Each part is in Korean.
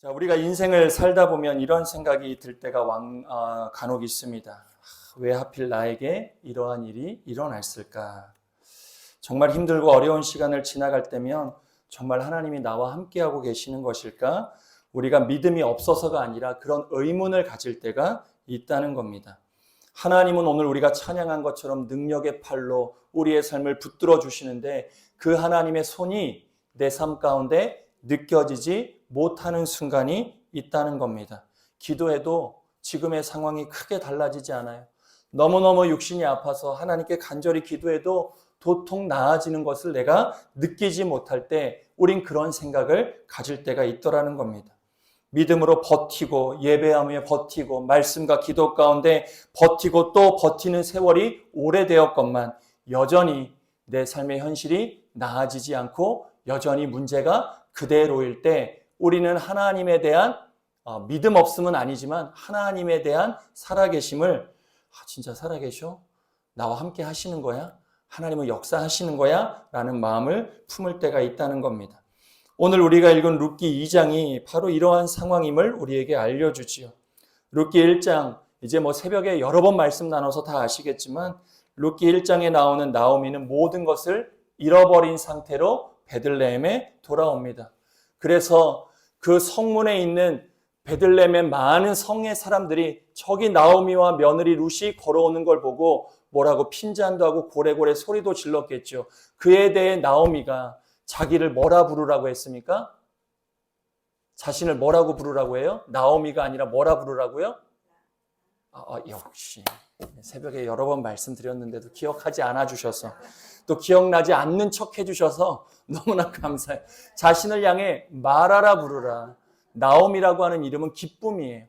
자, 우리가 인생을 살다 보면 이런 생각이 들 때가 간혹 있습니다. 왜 하필 나에게 이러한 일이 일어났을까? 정말 힘들고 어려운 시간을 지나갈 때면 정말 하나님이 나와 함께하고 계시는 것일까? 우리가 믿음이 없어서가 아니라 그런 의문을 가질 때가 있다는 겁니다. 하나님은 오늘 우리가 찬양한 것처럼 능력의 팔로 우리의 삶을 붙들어 주시는데 그 하나님의 손이 내 삶 가운데 느껴지지 못하는 순간이 있다는 겁니다. 기도해도 지금의 상황이 크게 달라지지 않아요. 너무너무 육신이 아파서 하나님께 간절히 기도해도 도통 나아지는 것을 내가 느끼지 못할 때 우린 그런 생각을 가질 때가 있더라는 겁니다. 믿음으로 버티고 예배하며 버티고 말씀과 기도 가운데 버티고 또 버티는 세월이 오래되었건만 여전히 내 삶의 현실이 나아지지 않고 여전히 문제가 그대로일 때 우리는 하나님에 대한 믿음 없음은 아니지만 하나님에 대한 살아계심을 진짜 살아계셔? 나와 함께 하시는 거야? 하나님은 역사하시는 거야? 라는 마음을 품을 때가 있다는 겁니다. 오늘 우리가 읽은 룻기 2장이 바로 이러한 상황임을 우리에게 알려주지요. 룻기 1장, 이제 새벽에 여러 번 말씀 나눠서 다 아시겠지만 룻기 1장에 나오는 나오미는 모든 것을 잃어버린 상태로 베들레헴에 돌아옵니다. 그래서 그 성문에 있는 베들레헴의 많은 성의 사람들이 저기 나오미와 며느리 룻이 걸어오는 걸 보고 뭐라고 핀잔도 하고 고래고래 소리도 질렀겠죠. 그에 대해 나오미가 자기를 뭐라 부르라고 했습니까? 자신을 뭐라고 부르라고 해요? 나오미가 아니라 뭐라 부르라고요? 역시 새벽에 여러 번 말씀드렸는데도 기억하지 않아 주셔서 또 기억나지 않는 척 해주셔서 너무나 감사해요. 자신을 향해 마라라 부르라. 나옴이라고 하는 이름은 기쁨이에요.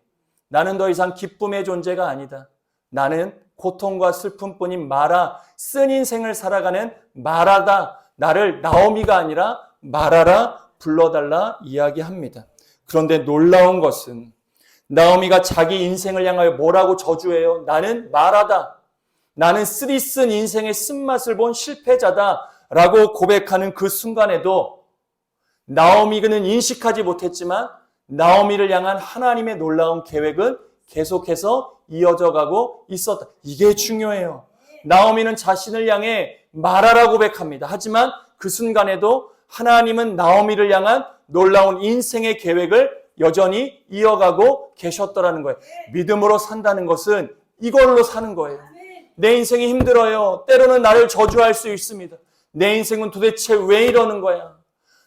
나는 더 이상 기쁨의 존재가 아니다. 나는 고통과 슬픔뿐인 마라, 쓴 인생을 살아가는 마라다. 나를 나오미가 아니라 마라라 불러달라 이야기합니다. 그런데 놀라운 것은 나오미가 자기 인생을 향하여 뭐라고 저주해요? 나는 마라다. 나는 쓰리쓴 인생의 쓴맛을 본 실패자다 라고 고백하는 그 순간에도 나오미는 인식하지 못했지만 나오미를 향한 하나님의 놀라운 계획은 계속해서 이어져 가고 있었다. 이게 중요해요. 나오미는 자신을 향해 마라라 고백합니다. 하지만 그 순간에도 하나님은 나오미를 향한 놀라운 인생의 계획을 여전히 이어가고 계셨더라는 거예요. 믿음으로 산다는 것은 이걸로 사는 거예요. 내 인생이 힘들어요. 때로는 나를 저주할 수 있습니다. 내 인생은 도대체 왜 이러는 거야?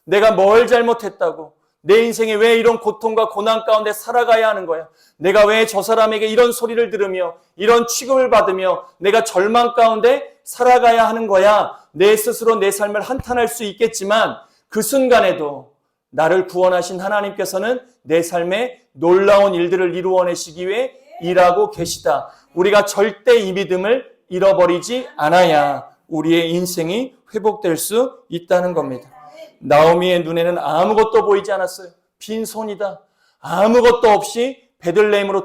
내가 뭘 잘못했다고? 내 인생에 왜 이런 고통과 고난 가운데 살아가야 하는 거야? 내가 왜 저 사람에게 이런 소리를 들으며 이런 취급을 받으며 내가 절망 가운데 살아가야 하는 거야? 내 스스로 내 삶을 한탄할 수 있겠지만 그 순간에도 나를 구원하신 하나님께서는 내 삶에 놀라운 일들을 이루어내시기 위해 일하고 계시다. 우리가 절대 이 믿음을 잃어버리지 않아야 우리의 인생이 회복될 수 있다는 겁니다. 나오미의 눈에는 아무것도 보이지 않았어요. 빈손이다. 아무것도 없이 베들레헴으로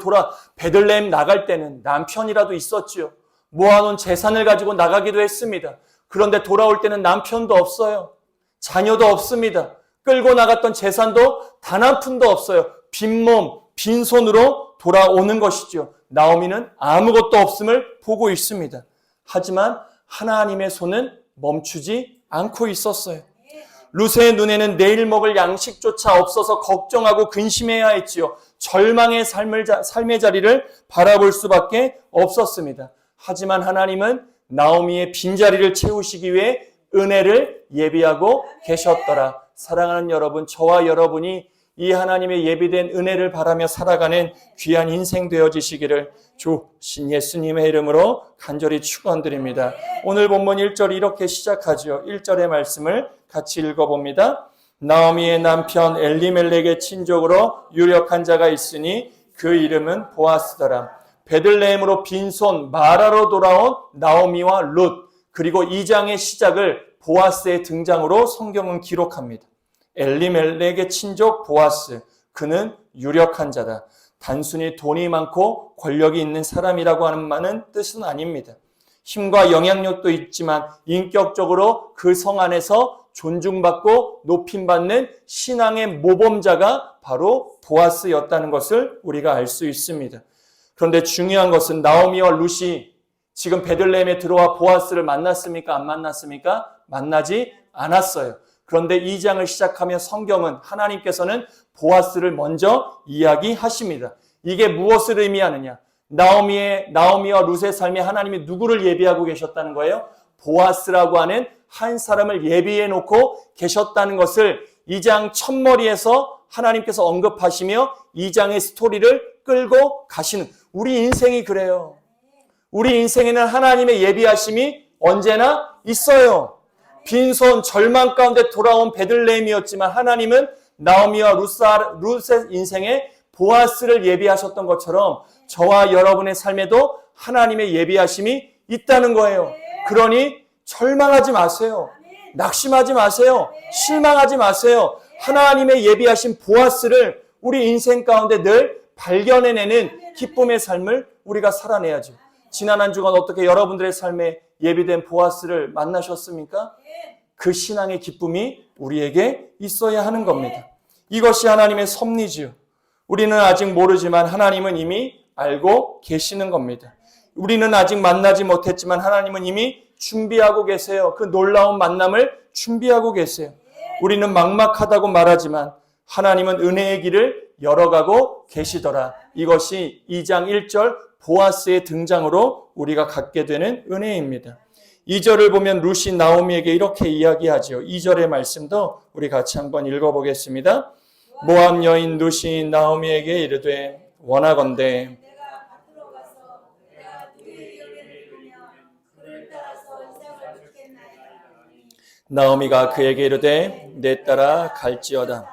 베들레헴 나갈 때는 남편이라도 있었지요. 모아놓은 재산을 가지고 나가기도 했습니다. 그런데 돌아올 때는 남편도 없어요. 자녀도 없습니다. 끌고 나갔던 재산도 단 한 푼도 없어요. 빈몸, 빈손으로 돌아오는 것이죠. 나오미는 아무것도 없음을 보고 있습니다. 하지만 하나님의 손은 멈추지 않고 있었어요. 룻의 눈에는 내일 먹을 양식조차 없어서 걱정하고 근심해야 했지요. 절망의 삶의 자리를 바라볼 수밖에 없었습니다. 하지만 하나님은 나오미의 빈자리를 채우시기 위해 은혜를 예비하고 계셨더라. 사랑하는 여러분, 저와 여러분이 이 하나님의 예비된 은혜를 바라며 살아가는 귀한 인생 되어지시기를 주 신 예수님의 이름으로 간절히 축원드립니다. 오늘 본문 1절 이렇게 시작하죠. 1절의 말씀을 같이 읽어봅니다. 나오미의 남편 엘리멜렉의 친족으로 유력한 자가 있으니 그 이름은 보아스더라. 베들레헴으로 빈손 마라로 돌아온 나오미와 룻, 그리고 2장의 시작을 보아스의 등장으로 성경은 기록합니다. 엘리멜렉의 친족 보아스, 그는 유력한 자다. 단순히 돈이 많고 권력이 있는 사람이라고 하는 뜻은 아닙니다. 힘과 영향력도 있지만 인격적으로 그 성 안에서 존중받고 높임받는 신앙의 모범자가 바로 보아스였다는 것을 우리가 알 수 있습니다. 그런데 중요한 것은 나오미와 룻이 지금 베들레헴에 들어와 보아스를 만났습니까? 안 만났습니까? 만나지 않았어요. 그런데 2장을 시작하면 성경은 하나님께서는 보아스를 먼저 이야기하십니다. 이게 무엇을 의미하느냐? 나오미와 룻의 삶에 하나님이 누구를 예비하고 계셨다는 거예요? 보아스라고 하는 한 사람을 예비해 놓고 계셨다는 것을 2장 첫머리에서 하나님께서 언급하시며 2장의 스토리를 끌고 가시는, 우리 인생이 그래요. 우리 인생에는 하나님의 예비하심이 언제나 있어요. 빈손 절망 가운데 돌아온 베들레헴이었지만 하나님은 나오미와 룻의 인생에 보아스를 예비하셨던 것처럼 저와 여러분의 삶에도 하나님의 예비하심이 있다는 거예요. 그러니 절망하지 마세요. 낙심하지 마세요. 실망하지 마세요. 하나님의 예비하신 보아스를 우리 인생 가운데 늘 발견해내는 기쁨의 삶을 우리가 살아내야죠. 지난 한 주간 어떻게 여러분들의 삶에 예비된 보아스를 만나셨습니까? 그 신앙의 기쁨이 우리에게 있어야 하는 겁니다. 이것이 하나님의 섭리지요. 우리는 아직 모르지만 하나님은 이미 알고 계시는 겁니다. 우리는 아직 만나지 못했지만 하나님은 이미 준비하고 계세요. 그 놀라운 만남을 준비하고 계세요. 우리는 막막하다고 말하지만 하나님은 은혜의 길을 열어가고 계시더라. 이것이 2장 1절 보아스의 등장으로 우리가 갖게 되는 은혜입니다. 2절을 보면 룻이 나오미에게 이렇게 이야기하죠. 2절의 말씀도 우리 같이 한번 읽어보겠습니다. 모압 여인 룻이 나오미에게 이르되 원하건대 나오미가 그에게 이르되 내 따라 갈지어다.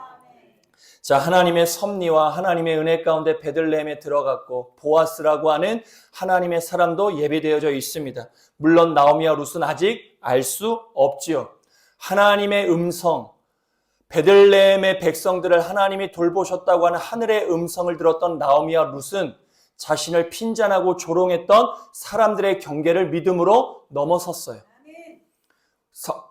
자, 하나님의 섭리와 하나님의 은혜 가운데 베들레헴에 들어갔고 보아스라고 하는 하나님의 사람도 예비되어져 있습니다. 물론 나오미와 룻은 아직 알 수 없지요. 하나님의 음성, 베들레헴의 백성들을 하나님이 돌보셨다고 하는 하늘의 음성을 들었던 나오미와 룻은 자신을 핀잔하고 조롱했던 사람들의 경계를 믿음으로 넘어섰어요.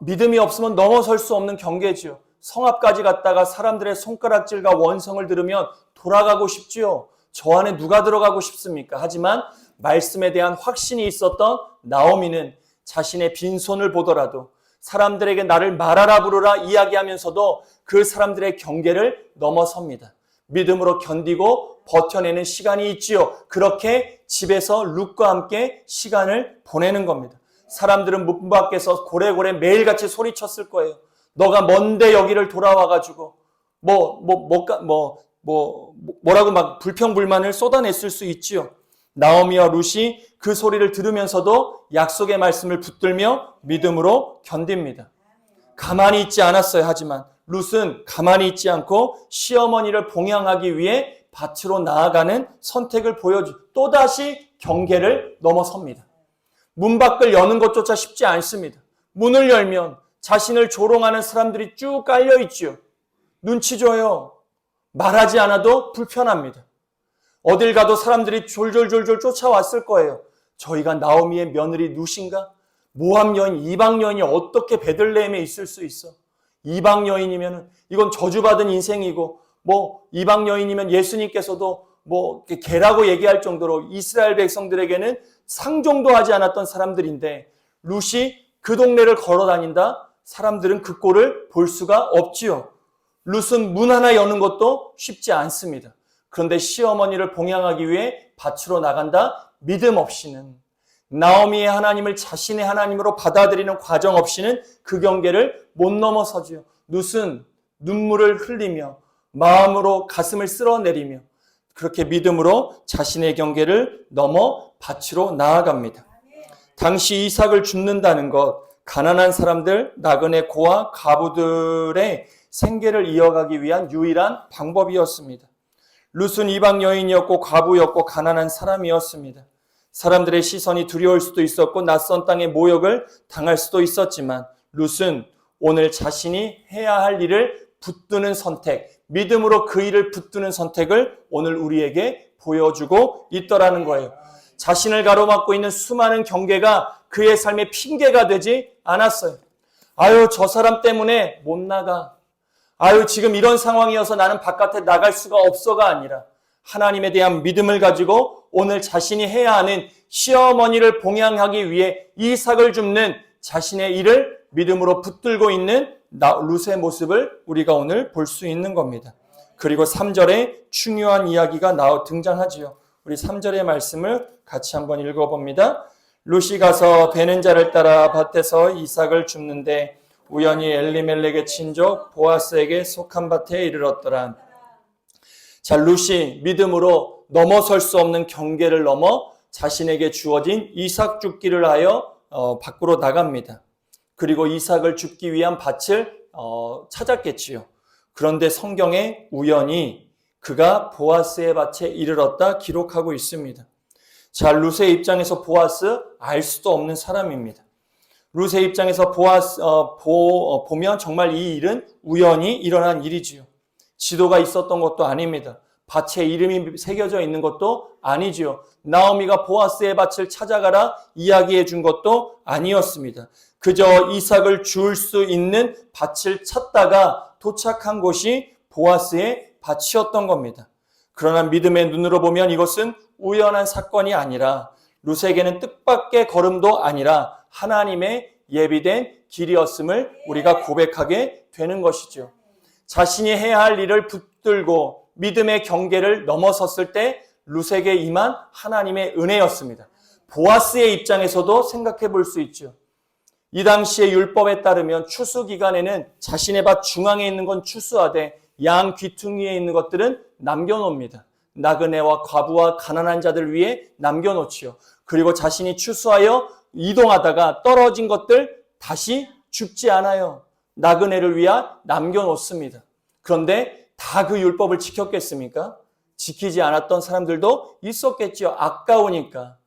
믿음이 없으면 넘어설 수 없는 경계지요. 성 앞까지 갔다가 사람들의 손가락질과 원성을 들으면 돌아가고 싶지요. 저 안에 누가 들어가고 싶습니까? 하지만 말씀에 대한 확신이 있었던 나오미는 자신의 빈손을 보더라도 사람들에게 나를 말하라 부르라 이야기하면서도 그 사람들의 경계를 넘어섭니다. 믿음으로 견디고 버텨내는 시간이 있지요. 그렇게 집에서 룻과 함께 시간을 보내는 겁니다. 사람들은 문 밖에서 고래고래 매일같이 소리쳤을 거예요. 너가 뭔데 여기를 돌아와가지고 뭐라고 막 불평불만을 쏟아냈을 수 있지요. 나오미와 룻이 그 소리를 들으면서도 약속의 말씀을 붙들며 믿음으로 견딥니다. 가만히 있지 않았어요. 하지만 룻은 가만히 있지 않고 시어머니를 봉양하기 위해 밭으로 나아가는 선택을 또다시 경계를 넘어섭니다. 문 밖을 여는 것조차 쉽지 않습니다. 문을 열면 자신을 조롱하는 사람들이 쭉 깔려있지요. 눈치 줘요. 말하지 않아도 불편합니다. 어딜 가도 사람들이 졸졸졸졸 쫓아왔을 거예요. 저희가 나오미의 며느리 룻인가? 모압 여인, 이방 여인이 어떻게 베들레헴에 있을 수 있어? 이방 여인이면 이건 저주받은 인생이고 이방 여인이면 예수님께서도 개라고 얘기할 정도로 이스라엘 백성들에게는 상종도 하지 않았던 사람들인데 룻이 그 동네를 걸어다닌다? 사람들은 그 꼴을 볼 수가 없지요. 룻은 문 하나 여는 것도 쉽지 않습니다. 그런데 시어머니를 봉양하기 위해 밭으로 나간다? 믿음 없이는, 나오미의 하나님을 자신의 하나님으로 받아들이는 과정 없이는 그 경계를 못 넘어서지요. 룻은 눈물을 흘리며 마음으로 가슴을 쓸어내리며 그렇게 믿음으로 자신의 경계를 넘어 밭으로 나아갑니다. 당시 이삭을 줍는다는 것, 가난한 사람들, 나그네 고아, 과부들의 생계를 이어가기 위한 유일한 방법이었습니다. 룻은 이방 여인이었고 과부였고 가난한 사람이었습니다. 사람들의 시선이 두려울 수도 있었고 낯선 땅의 모욕을 당할 수도 있었지만 룻은 오늘 자신이 해야 할 일을 붙드는 선택, 믿음으로 그 일을 붙드는 선택을 오늘 우리에게 보여주고 있더라는 거예요. 자신을 가로막고 있는 수많은 경계가 그의 삶의 핑계가 되지 않았어요. 아유, 저 사람 때문에 못 나가. 아유, 지금 이런 상황이어서 나는 바깥에 나갈 수가 없어가 아니라 하나님에 대한 믿음을 가지고 오늘 자신이 해야 하는 시어머니를 봉양하기 위해 이삭을 줍는 자신의 일을 믿음으로 붙들고 있는 룻의 모습을 우리가 오늘 볼 수 있는 겁니다. 그리고 3절에 중요한 이야기가 등장하지요. 우리 3절의 말씀을 같이 한번 읽어봅니다. 룻이 가서 베는 자를 따라 밭에서 이삭을 줍는데 우연히 엘리멜렉의 친족 보아스에게 속한 밭에 이르렀더라. 자, 룻이 믿음으로 넘어설 수 없는 경계를 넘어 자신에게 주어진 이삭 줍기를 하여 밖으로 나갑니다. 그리고 이삭을 줍기 위한 밭을 찾았겠지요. 그런데 성경에 우연히 그가 보아스의 밭에 이르렀다 기록하고 있습니다. 자, 룻의 입장에서 보아스 알 수도 없는 사람입니다. 룻의 입장에서 보면 정말 이 일은 우연히 일어난 일이지요. 지도가 있었던 것도 아닙니다. 밭에 이름이 새겨져 있는 것도 아니지요. 나오미가 보아스의 밭을 찾아가라 이야기해 준 것도 아니었습니다. 그저 이삭을 줄 수 있는 밭을 찾다가 도착한 곳이 보아스의 밭이었던 겁니다. 그러나 믿음의 눈으로 보면 이것은 우연한 사건이 아니라 룻에게는 뜻밖의 걸음도 아니라 하나님의 예비된 길이었음을 우리가 고백하게 되는 것이죠. 자신이 해야 할 일을 붙들고 믿음의 경계를 넘어섰을 때 룻에게 임한 하나님의 은혜였습니다. 보아스의 입장에서도 생각해 볼 수 있죠. 이 당시의 율법에 따르면 추수 기간에는 자신의 밭 중앙에 있는 건 추수하되 양 귀퉁이에 있는 것들은 남겨놓습니다. 나그네와 과부와 가난한 자들 위해 남겨놓지요. 그리고 자신이 추수하여 이동하다가 떨어진 것들 다시 줍지 않아요. 나그네를 위하 남겨놓습니다. 그런데 다 그 율법을 지켰겠습니까? 지키지 않았던 사람들도 있었겠지요. 아까우니까.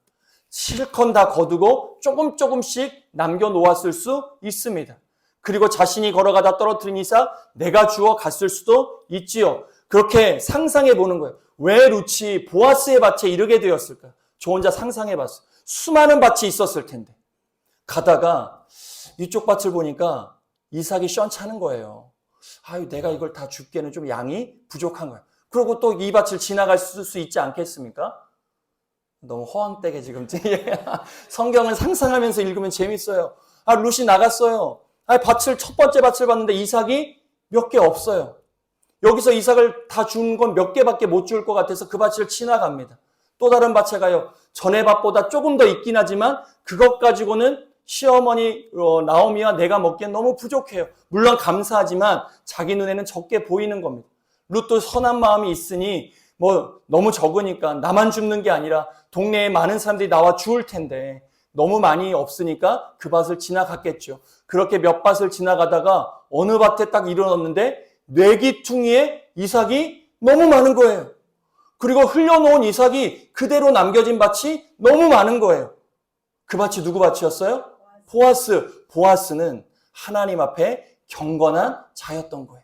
실컷 다 거두고 조금씩 남겨놓았을 수 있습니다. 그리고 자신이 걸어가다 떨어뜨린 이삭 내가 주워 갔을 수도 있지요. 그렇게 상상해 보는 거예요. 왜 룻이 보아스의 밭에 이르게 되었을까? 저 혼자 상상해 봤어요. 수많은 밭이 있었을 텐데. 가다가 이쪽 밭을 보니까 이삭이 시원찮은 거예요. 아유, 내가 이걸 다 줍기에는 좀 양이 부족한 거예요. 그리고 또 이 밭을 지나갈 수 있지 않겠습니까? 너무 허황되게 지금 성경을 상상하면서 읽으면 재밌어요. 아, 룻이 나갔어요. 아, 첫 번째 밭을 봤는데 이삭이 몇 개 없어요. 여기서 이삭을 다 준 건 몇 개밖에 못 줄 것 같아서 그 밭을 지나갑니다. 또 다른 밭에 가요. 전에 밭보다 조금 더 있긴 하지만 그것 가지고는 시어머니 나오미와 내가 먹기엔 너무 부족해요. 물론 감사하지만 자기 눈에는 적게 보이는 겁니다. 룻도 선한 마음이 있으니 너무 적으니까 나만 줍는 게 아니라 동네에 많은 사람들이 나와 주울 텐데 너무 많이 없으니까 그 밭을 지나갔겠죠. 그렇게 몇 밭을 지나가다가 어느 밭에 딱 이르렀는데 뇌기퉁이에 이삭이 너무 많은 거예요. 그리고 흘려놓은 이삭이 그대로 남겨진 밭이 너무 많은 거예요. 그 밭이 누구 밭이었어요? 보아스. 보아스는 하나님 앞에 경건한 자였던 거예요.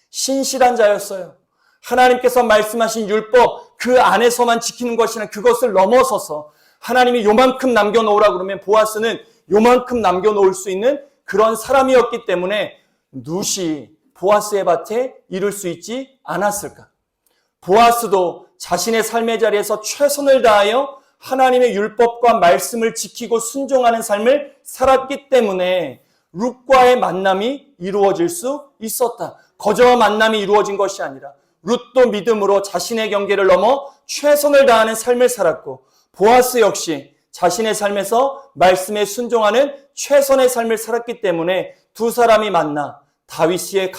신실한 자였어요. 하나님께서 말씀하신 율법 그 안에서만 지키는 것이나 그것을 넘어서서 하나님이 요만큼 남겨놓으라 그러면 보아스는 요만큼 남겨놓을 수 있는 그런 사람이었기 때문에 룻이 보아스의 밭에 이룰 수 있지 않았을까? 보아스도 자신의 삶의 자리에서 최선을 다하여 하나님의 율법과 말씀을 지키고 순종하는 삶을 살았기 때문에 룻과의 만남이 이루어질 수 있었다. 거저와 만남이 이루어진 것이 아니라 룻도 믿음으로 자신의 경계를 넘어 최선을 다하는 삶을 살았고 보아스 역시 자신의 삶에서 말씀에 순종하는 최선의 삶을 살았기 때문에 두 사람이 만나 다윗이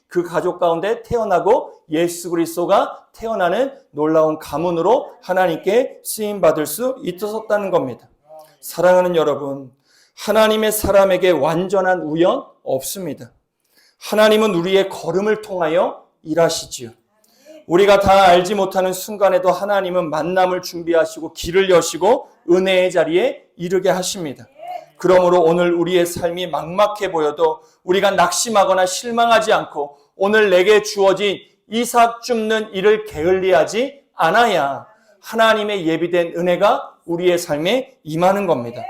그 가족 가운데 태어나고 예수 그리스도가 태어나는 놀라운 가문으로 하나님께 쓰임받을 수 있었다는 겁니다. 사랑하는 여러분, 하나님의 사람에게 완전한 우연 없습니다. 하나님은 우리의 걸음을 통하여 일하시지요. 우리가 다 알지 못하는 순간에도 하나님은 만남을 준비하시고 길을 여시고 은혜의 자리에 이르게 하십니다. 그러므로 오늘 우리의 삶이 막막해 보여도 우리가 낙심하거나 실망하지 않고 오늘 내게 주어진 이삭 줍는 일을 게을리하지 않아야 하나님의 예비된 은혜가 우리의 삶에 임하는 겁니다.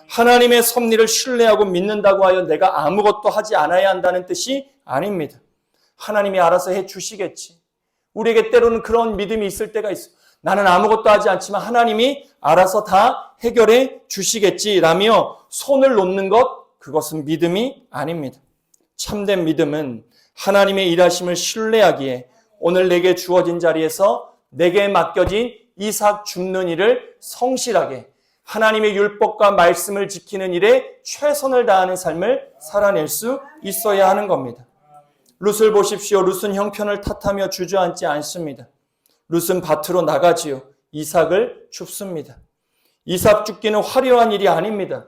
하나님의 섭리를 신뢰하고 믿는다고 하여 내가 아무것도 하지 않아야 한다는 뜻이 아닙니다. 하나님이 알아서 해 주시겠지. 우리에게 때로는 그런 믿음이 있을 때가 있어. 나는 아무것도 하지 않지만 하나님이 알아서 다 해결해 주시겠지라며 손을 놓는 것, 그것은 믿음이 아닙니다. 참된 믿음은 하나님의 일하심을 신뢰하기에 오늘 내게 주어진 자리에서 내게 맡겨진 이삭 줍는 일을 성실하게 하나님의 율법과 말씀을 지키는 일에 최선을 다하는 삶을 살아낼 수 있어야 하는 겁니다. 룻을 보십시오. 룻은 형편을 탓하며 주저앉지 않습니다. 룻은 밭으로 나가지요. 이삭을 줍습니다. 이삭 줍기는 화려한 일이 아닙니다.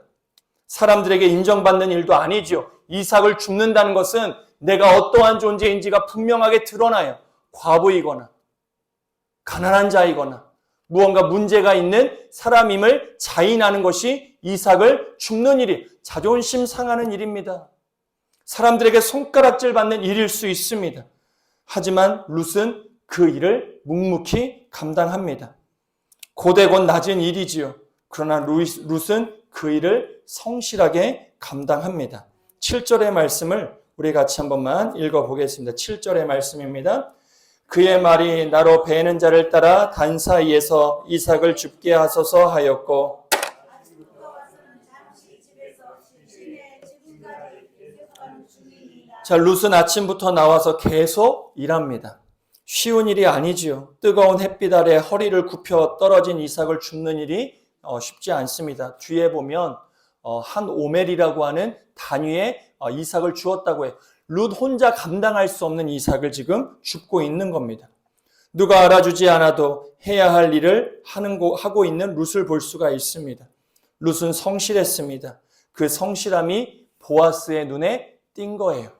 사람들에게 인정받는 일도 아니죠. 이삭을 줍는다는 것은 내가 어떠한 존재인지가 분명하게 드러나요. 과부이거나 가난한 자이거나 무언가 문제가 있는 사람임을 자인하는 것이 이삭을 줍는 일이 자존심 상하는 일입니다. 사람들에게 손가락질 받는 일일 수 있습니다. 하지만 룻은 그 일을 묵묵히 감당합니다. 고되고 낮은 일이지요. 그러나 룻은 그 일을 성실하게 감당합니다. 7절의 말씀을 우리 같이 한 번만 읽어보겠습니다. 7절의 말씀입니다. 그의 말이 나로 베는 자를 따라 단 사이에서 이삭을 줍게 하소서 하였고 자, 룻은 아침부터 나와서 계속 일합니다. 쉬운 일이 아니지요. 뜨거운 햇빛 아래 허리를 굽혀 떨어진 이삭을 줍는 일이 쉽지 않습니다. 뒤에 보면 한 오멜이라고 하는 단위의 이삭을 주었다고 해요. 룻 혼자 감당할 수 없는 이삭을 지금 줍고 있는 겁니다. 누가 알아주지 않아도 해야 할 일을 하고 있는 룻을 볼 수가 있습니다. 룻은 성실했습니다. 그 성실함이 보아스의 눈에 띈 거예요.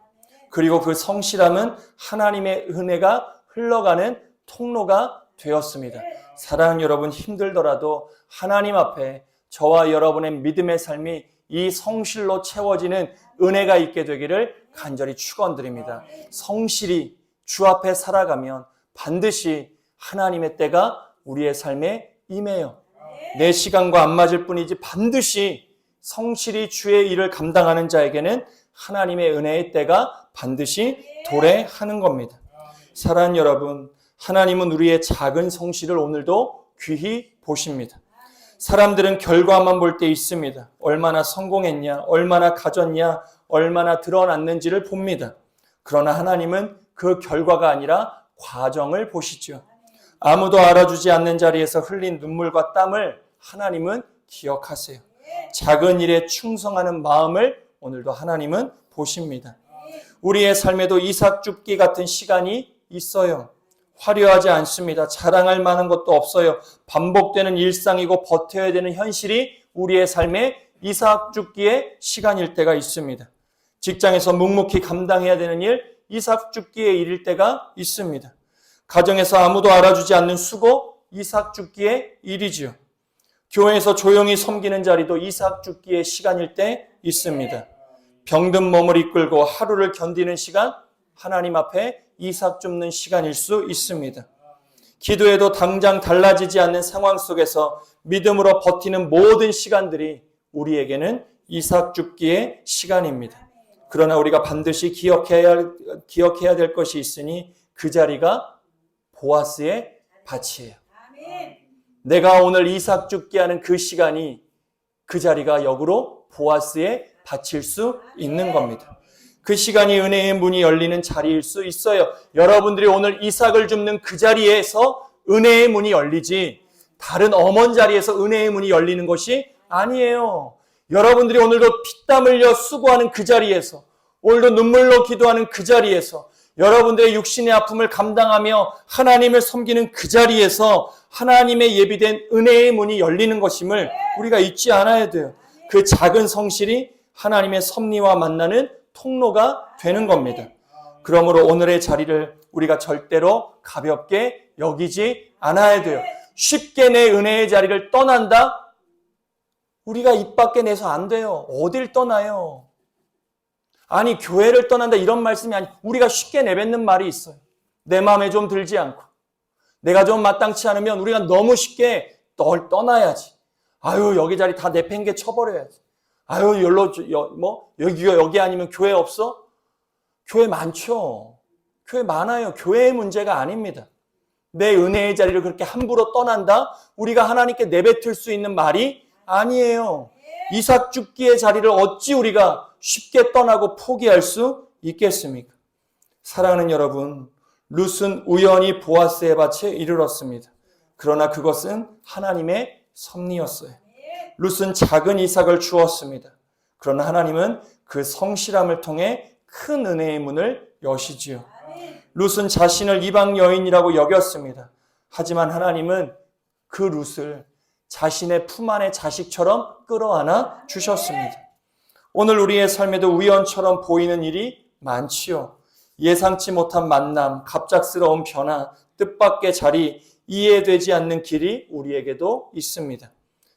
그리고 그 성실함은 하나님의 은혜가 흘러가는 통로가 되었습니다. 사랑하는 여러분, 힘들더라도 하나님 앞에 저와 여러분의 믿음의 삶이 이 성실로 채워지는 은혜가 있게 되기를 간절히 축원드립니다. 성실히 주 앞에 살아가면 반드시 하나님의 때가 우리의 삶에 임해요. 내 시간과 안 맞을 뿐이지 반드시 성실히 주의 일을 감당하는 자에게는 하나님의 은혜의 때가 반드시 도래하는 겁니다. 사랑하는 여러분, 하나님은 우리의 작은 성실을 오늘도 귀히 보십니다. 사람들은 결과만 볼 때 있습니다. 얼마나 성공했냐, 얼마나 가졌냐, 얼마나 드러났는지를 봅니다. 그러나 하나님은 그 결과가 아니라 과정을 보시죠. 아무도 알아주지 않는 자리에서 흘린 눈물과 땀을 하나님은 기억하세요. 작은 일에 충성하는 마음을 오늘도 하나님은 보십니다. 우리의 삶에도 이삭 줍기 같은 시간이 있어요. 화려하지 않습니다. 자랑할 만한 것도 없어요. 반복되는 일상이고 버텨야 되는 현실이 우리의 삶에 이삭 줍기의 시간일 때가 있습니다. 직장에서 묵묵히 감당해야 되는 일, 이삭 줍기의 일일 때가 있습니다. 가정에서 아무도 알아주지 않는 수고, 이삭 줍기의 일이지요. 교회에서 조용히 섬기는 자리도 이삭 줍기의 시간일 때 있습니다. 병든 몸을 이끌고 하루를 견디는 시간, 하나님 앞에 이삭 줍는 시간일 수 있습니다. 기도해도 당장 달라지지 않는 상황 속에서 믿음으로 버티는 모든 시간들이 우리에게는 이삭 줍기의 시간입니다. 그러나 우리가 반드시 기억해야 될 것이 있으니 그 자리가 보아스의 밭이에요. 내가 오늘 이삭 줍기 하는 그 시간이 그 자리가 역으로 보아스의 밭일 수 있는 겁니다. 그 시간이 은혜의 문이 열리는 자리일 수 있어요. 여러분들이 오늘 이삭을 줍는 그 자리에서 은혜의 문이 열리지 다른 엄한 자리에서 은혜의 문이 열리는 것이 아니에요. 여러분들이 오늘도 피땀 흘려 수고하는 그 자리에서, 오늘도 눈물로 기도하는 그 자리에서, 여러분들의 육신의 아픔을 감당하며 하나님을 섬기는 그 자리에서 하나님의 예비된 은혜의 문이 열리는 것임을 우리가 잊지 않아야 돼요. 그 작은 성실이 하나님의 섭리와 만나는 통로가 되는 겁니다. 그러므로 오늘의 자리를 우리가 절대로 가볍게 여기지 않아야 돼요. 쉽게 내 은혜의 자리를 떠난다? 우리가 입 밖에 내서 안 돼요. 어딜 떠나요? 아니, 교회를 떠난다 이런 말씀이 아니, 우리가 쉽게 내뱉는 말이 있어요. 내 마음에 좀 들지 않고 내가 좀 마땅치 않으면 우리가 너무 쉽게 널 떠나야지. 아유, 여기 자리 다 내팽개 쳐버려야지. 아유, 여기 아니면 교회 없어? 교회 많죠. 교회 많아요. 교회의 문제가 아닙니다. 내 은혜의 자리를 그렇게 함부로 떠난다? 우리가 하나님께 내뱉을 수 있는 말이 아니에요. 이삭 죽기의 자리를 어찌 우리가 쉽게 떠나고 포기할 수 있겠습니까? 사랑하는 여러분, 룻은 우연히 보아스의 밭에 이르렀습니다. 그러나 그것은 하나님의 섭리였어요. 룻은 작은 이삭을 주었습니다. 그러나 하나님은 그 성실함을 통해 큰 은혜의 문을 여시지요. 룻은 자신을 이방 여인이라고 여겼습니다. 하지만 하나님은 그 룻을 자신의 품 안의 자식처럼 끌어안아 주셨습니다. 오늘 우리의 삶에도 우연처럼 보이는 일이 많지요. 예상치 못한 만남, 갑작스러운 변화, 뜻밖의 자리, 이해되지 않는 길이 우리에게도 있습니다.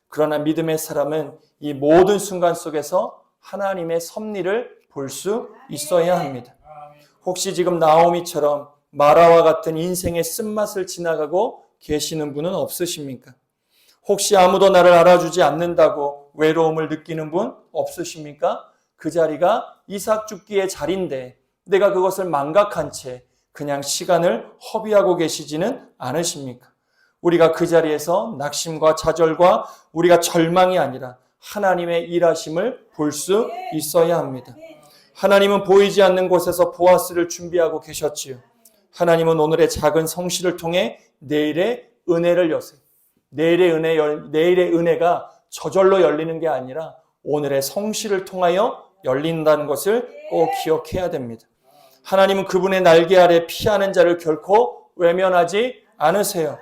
그러나 믿음의 사람은 이 모든 순간 속에서 하나님의 섭리를 볼 수 있어야 합니다. 혹시 지금 나오미처럼 마라와 같은 인생의 쓴맛을 지나가고 계시는 분은 없으십니까? 혹시 아무도 나를 알아주지 않는다고 외로움을 느끼는 분 없으십니까? 그 자리가 이삭 죽기의 자리인데 내가 그것을 망각한 채 그냥 시간을 허비하고 계시지는 않으십니까? 우리가 그 자리에서 낙심과 좌절과 우리가 절망이 아니라 하나님의 일하심을 볼 수 있어야 합니다. 하나님은 보이지 않는 곳에서 보아스를 준비하고 계셨지요. 하나님은 오늘의 작은 성실을 통해 내일의 은혜를 여세요. 내일의 은혜가 저절로 열리는 게 아니라 오늘의 성실을 통하여 열린다는 것을 꼭 기억해야 됩니다. 하나님은 그분의 날개 아래 피하는 자를 결코 외면하지 않으세요.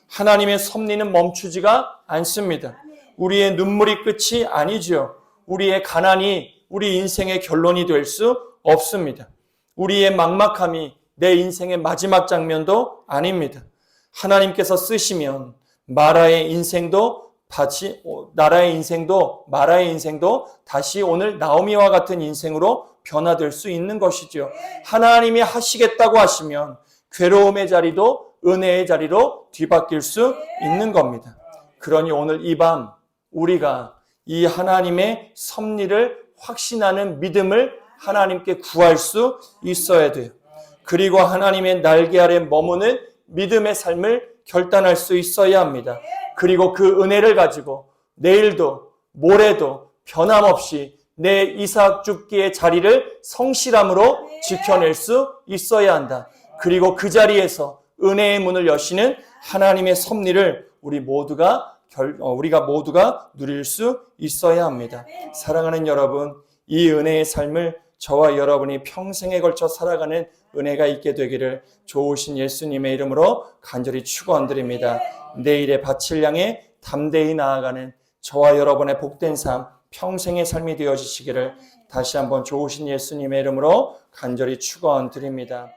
하나님의 섭리는 멈추지가 않습니다. 우리의 눈물이 끝이 아니죠. 우리의 가난이 우리 인생의 결론이 될 수 없습니다. 우리의 막막함이 내 인생의 마지막 장면도 아닙니다. 하나님께서 쓰시면 마라의 인생도 다시 오늘 나오미와 같은 인생으로 변화될 수 있는 것이죠. 하나님이 하시겠다고 하시면 괴로움의 자리도 은혜의 자리로 뒤바뀔 수 있는 겁니다. 그러니 오늘 이 밤 우리가 이 하나님의 섭리를 확신하는 믿음을 하나님께 구할 수 있어야 돼요. 그리고 하나님의 날개 아래 머무는 믿음의 삶을 결단할 수 있어야 합니다. 그리고 그 은혜를 가지고 내일도 모레도 변함없이 내 이삭 죽기의 자리를 성실함으로 지켜낼 수 있어야 한다. 그리고 그 자리에서 은혜의 문을 여시는 하나님의 섭리를 우리가 모두가 누릴 수 있어야 합니다. 사랑하는 여러분, 이 은혜의 삶을 저와 여러분이 평생에 걸쳐 살아가는 은혜가 있게 되기를 좋으신 예수님의 이름으로 간절히 축원드립니다. 내일의 밭을 향해 담대히 나아가는 저와 여러분의 복된 삶, 평생의 삶이 되어지시기를 다시 한번 좋으신 예수님의 이름으로 간절히 축원드립니다.